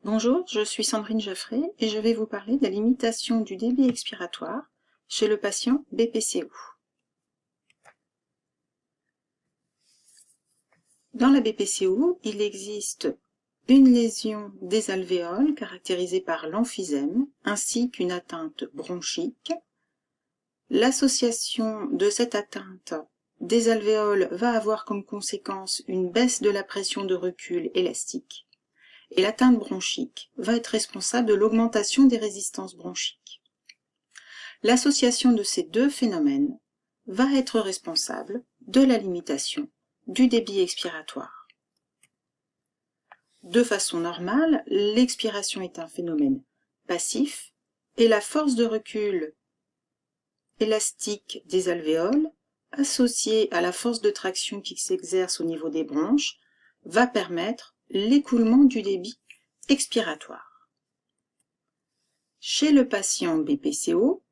Bonjour, je suis Sandrine Jaffré et je vais vous parler de la limitation du débit expiratoire chez le patient BPCO. Dans la BPCO, il existe une lésion des alvéoles caractérisée par l'emphysème ainsi qu'une atteinte bronchique. L'association de cette atteinte des alvéoles va avoir comme conséquence une baisse de la pression de recul élastique. Et l'atteinte bronchique va être responsable de l'augmentation des résistances bronchiques. L'association de ces deux phénomènes va être responsable de la limitation du débit expiratoire. De façon normale, l'expiration est un phénomène passif et la force de recul élastique des alvéoles, associée à la force de traction qui s'exerce au niveau des bronches, va permettre l'écoulement du débit expiratoire. Chez le patient BPCO,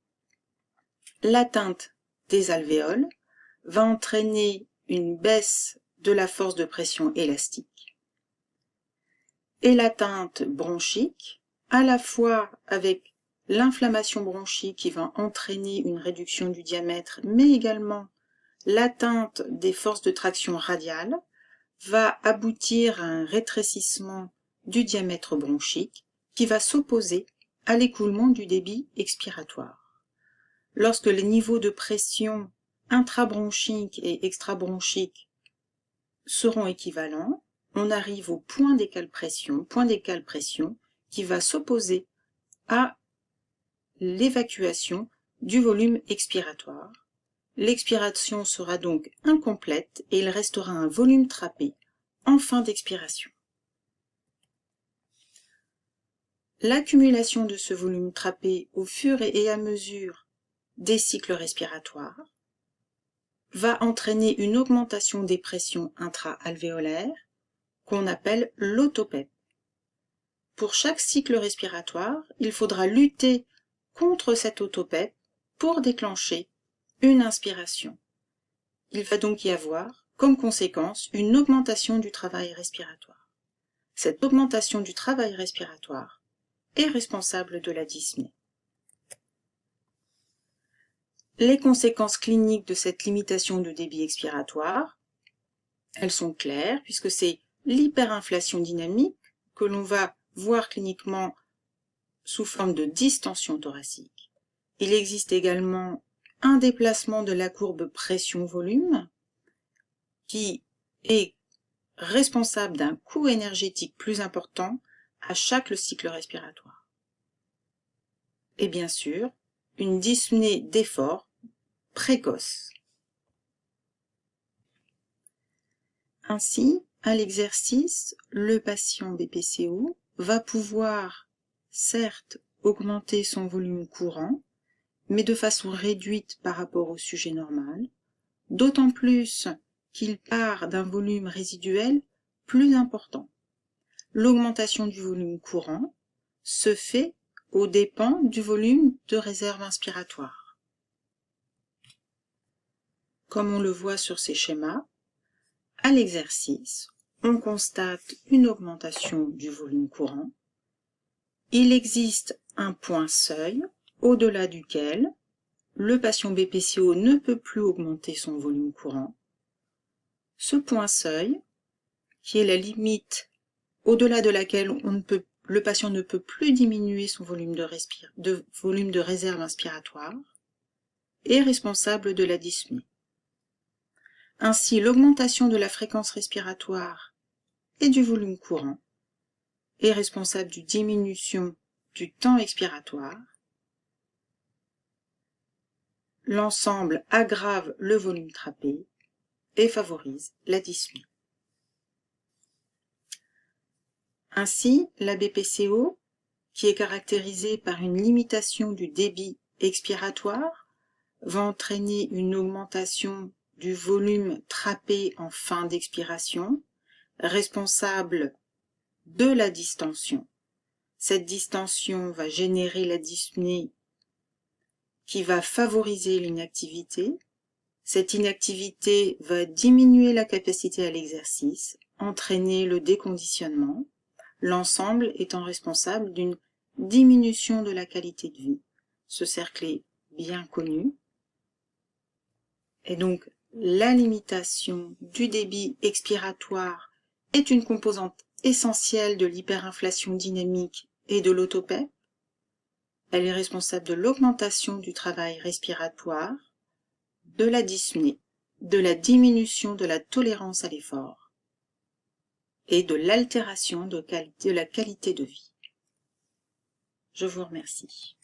l'atteinte des alvéoles va entraîner une baisse de la force de pression élastique et l'atteinte bronchique, à la fois avec l'inflammation bronchique qui va entraîner une réduction du diamètre, mais également l'atteinte des forces de traction radiale, va aboutir à un rétrécissement du diamètre bronchique qui va s'opposer à l'écoulement du débit expiratoire. Lorsque les niveaux de pression intrabronchique et extrabronchique seront équivalents, on arrive au point d'écale pression qui va s'opposer à l'évacuation du volume expiratoire. L'expiration sera donc incomplète et il restera un volume trappé en fin d'expiration. L'accumulation de ce volume trappé au fur et à mesure des cycles respiratoires va entraîner une augmentation des pressions intra-alvéolaires qu'on appelle l'autopep. Pour chaque cycle respiratoire, il faudra lutter contre cette autopep pour déclencher une inspiration. Il va donc y avoir, comme conséquence, une augmentation du travail respiratoire. Cette augmentation du travail respiratoire est responsable de la dyspnée. Les conséquences cliniques de cette limitation de débit expiratoire, elles sont claires puisque c'est l'hyperinflation dynamique que l'on va voir cliniquement sous forme de distension thoracique. Il existe également un déplacement de la courbe pression-volume qui est responsable d'un coût énergétique plus important à chaque cycle respiratoire. Et bien sûr, une dyspnée d'effort précoce. Ainsi, à l'exercice, le patient BPCO va pouvoir certes augmenter son volume courant, mais de façon réduite par rapport au sujet normal, d'autant plus qu'il part d'un volume résiduel plus important. L'augmentation du volume courant se fait aux dépens du volume de réserve inspiratoire. Comme on le voit sur ces schémas, à l'exercice, on constate une augmentation du volume courant. Il existe un point seuil au-delà duquel le patient BPCO ne peut plus augmenter son volume courant. Ce point seuil, qui est la limite au-delà de laquelle le patient ne peut plus diminuer son volume de réserve inspiratoire, est responsable de la dyspnée. Ainsi, l'augmentation de la fréquence respiratoire et du volume courant est responsable d'une diminution du temps expiratoire. L'ensemble aggrave le volume trappé et favorise la dyspnée. Ainsi, la BPCO, qui est caractérisée par une limitation du débit expiratoire, va entraîner une augmentation du volume trappé en fin d'expiration, responsable de la distension. Cette distension va générer la dyspnée qui va favoriser l'inactivité. Cette inactivité va diminuer la capacité à l'exercice, entraîner le déconditionnement, l'ensemble étant responsable d'une diminution de la qualité de vie. Ce cercle est bien connu. Et donc, la limitation du débit expiratoire est une composante essentielle de l'hyperinflation dynamique et de l'auto-PEP. Elle est responsable de l'augmentation du travail respiratoire, de la dyspnée, de la diminution de la tolérance à l'effort et de l'altération de la qualité de vie. Je vous remercie.